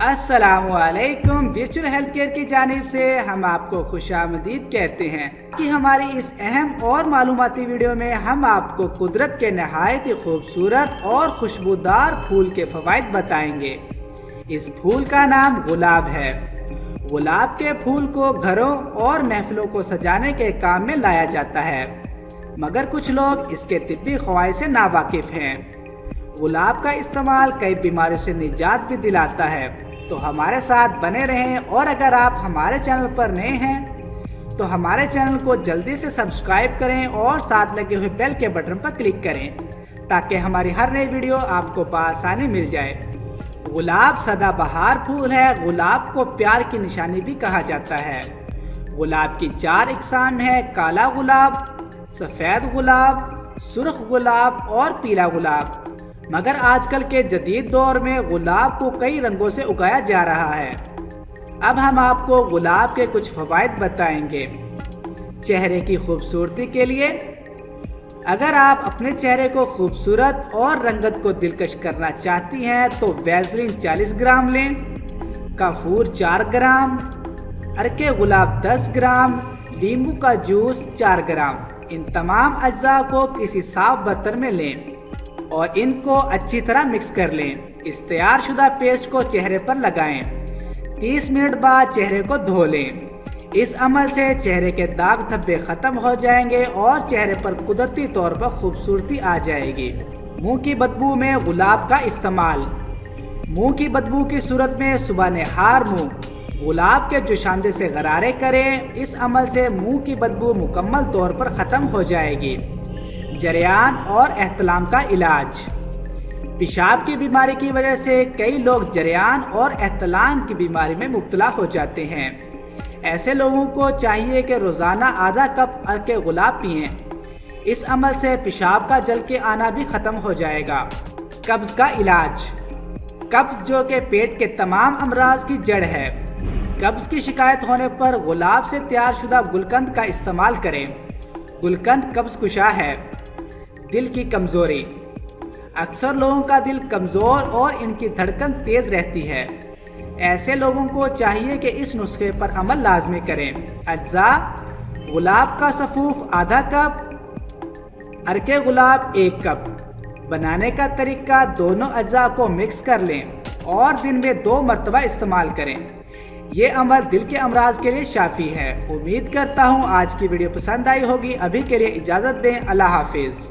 अस्सलामुअलैकुम। Virtual health care की जानिब से हम आपको खुशामदीद कहते हैं कि हमारी इस अहम और मालूमाती वीडियो में हम आपको कुदरत के नहायत ही खूबसूरत और खुशबूदार फूल के फ़वाइद बताएंगे। इस फूल का नाम गुलाब है। गुलाब के फूल को घरों और महफिलों को सजाने के काम में लाया जाता है, मगर कुछ लोग इसके तिब्बी फ़वाइद से नावाकिफ़ हैं। गुलाब का इस्तेमाल कई बीमारियों से निजात भी दिलाता है। तो हमारे साथ बने रहें, और अगर आप हमारे चैनल पर नए हैं तो हमारे चैनल को जल्दी से सब्सक्राइब करें और साथ लगे हुए बेल के बटन पर क्लिक करें ताकि हमारी हर नई वीडियो आपको बआसानी मिल जाए। गुलाब सदाबहार फूल है। गुलाब को प्यार की निशानी भी कहा जाता है। गुलाब की 4 इकसाम है: काला गुलाब, सफ़ेद गुलाब, सुर्ख गुलाब और पीला गुलाब। मगर आजकल के जदीद दौर में गुलाब को कई रंगों से उगाया जा रहा है। अब हम आपको गुलाब के कुछ फ़वाइद बताएंगे। चेहरे की खूबसूरती के लिए, अगर आप अपने चेहरे को खूबसूरत और रंगत को दिलकश करना चाहती हैं तो वैसलीन 40 ग्राम लें, काफूर 4 ग्राम, अर्के गुलाब 10 ग्राम, नींबू का जूस 4 ग्राम। इन तमाम अज्जा को किसी साफ बर्तन में लें और इनको अच्छी तरह मिक्स कर लें। इस तैयार शुदा पेस्ट को चेहरे पर लगाएं। 30 मिनट बाद चेहरे को धो लें। इस अमल से चेहरे के दाग धब्बे ख़त्म हो जाएंगे और चेहरे पर कुदरती तौर पर खूबसूरती आ जाएगी। मुंह की बदबू में गुलाब का इस्तेमाल। मुंह की बदबू की सूरत में सुबह नहार मुंह गुलाब के जोशांदे से गरारे करें। इस अमल से मुंह की बदबू मुकम्मल तौर पर ख़त्म हो जाएगी। जरियान और एहतलाम का इलाज। पेशाब की बीमारी की वजह से कई लोग जरियान और एहतलाम की बीमारी में मुब्तला हो जाते हैं। ऐसे लोगों को चाहिए कि रोज़ाना आधा कप अर्के गुलाब पिएं। इस अमल से पेशाब का जल के आना भी ख़त्म हो जाएगा। कब्ज़ का इलाज। कब्ज़ जो कि पेट के तमाम अमराज की जड़ है। कब्ज़ की शिकायत होने पर गुलाब से तैयार शुदा गुलकंद का इस्तेमाल करें। गुलकंद कब्ज़ कुशा है। दिल की कमज़ोरी। अक्सर लोगों का दिल कमज़ोर और इनकी धड़कन तेज़ रहती है। ऐसे लोगों को चाहिए कि इस नुस्खे पर अमल लाजमी करें। अज्जा: गुलाब का सफ़ूफ आधा कप, अर्के गुलाब 1 कप। बनाने का तरीका: दोनों अज्जा को मिक्स कर लें और दिन में 2 मरतबा इस्तेमाल करें। ये अमल दिल के अमराज के लिए शाफी है। उम्मीद करता हूँ आज की वीडियो पसंद आई होगी। अभी के लिए इजाज़त दें। अल्लाह हाफिज़।